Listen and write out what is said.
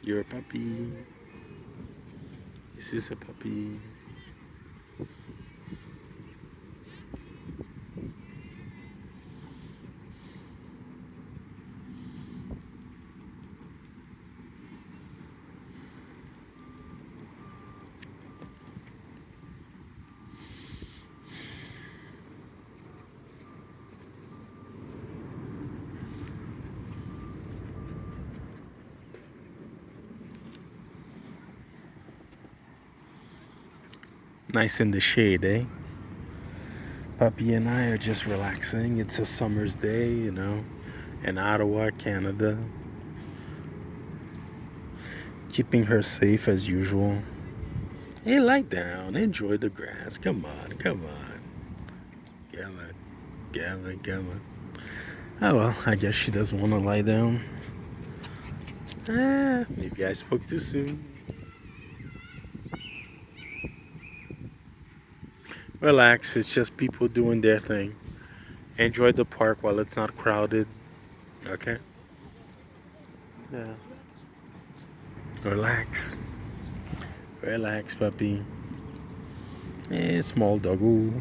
You're a puppy. This is a puppy. Nice in the shade, eh? Puppy and I are just relaxing. It's a summer's day, in Ottawa, Canada. Keeping her safe as usual. Hey, lie down. Enjoy the grass. Come on, come on. Gala, gala, gala. Oh well, I guess she doesn't want to lie down. Maybe I spoke too soon. Relax, it's just people doing their thing. Enjoy the park while it's not crowded. Okay? Yeah. Relax. Relax, puppy. Small doggo.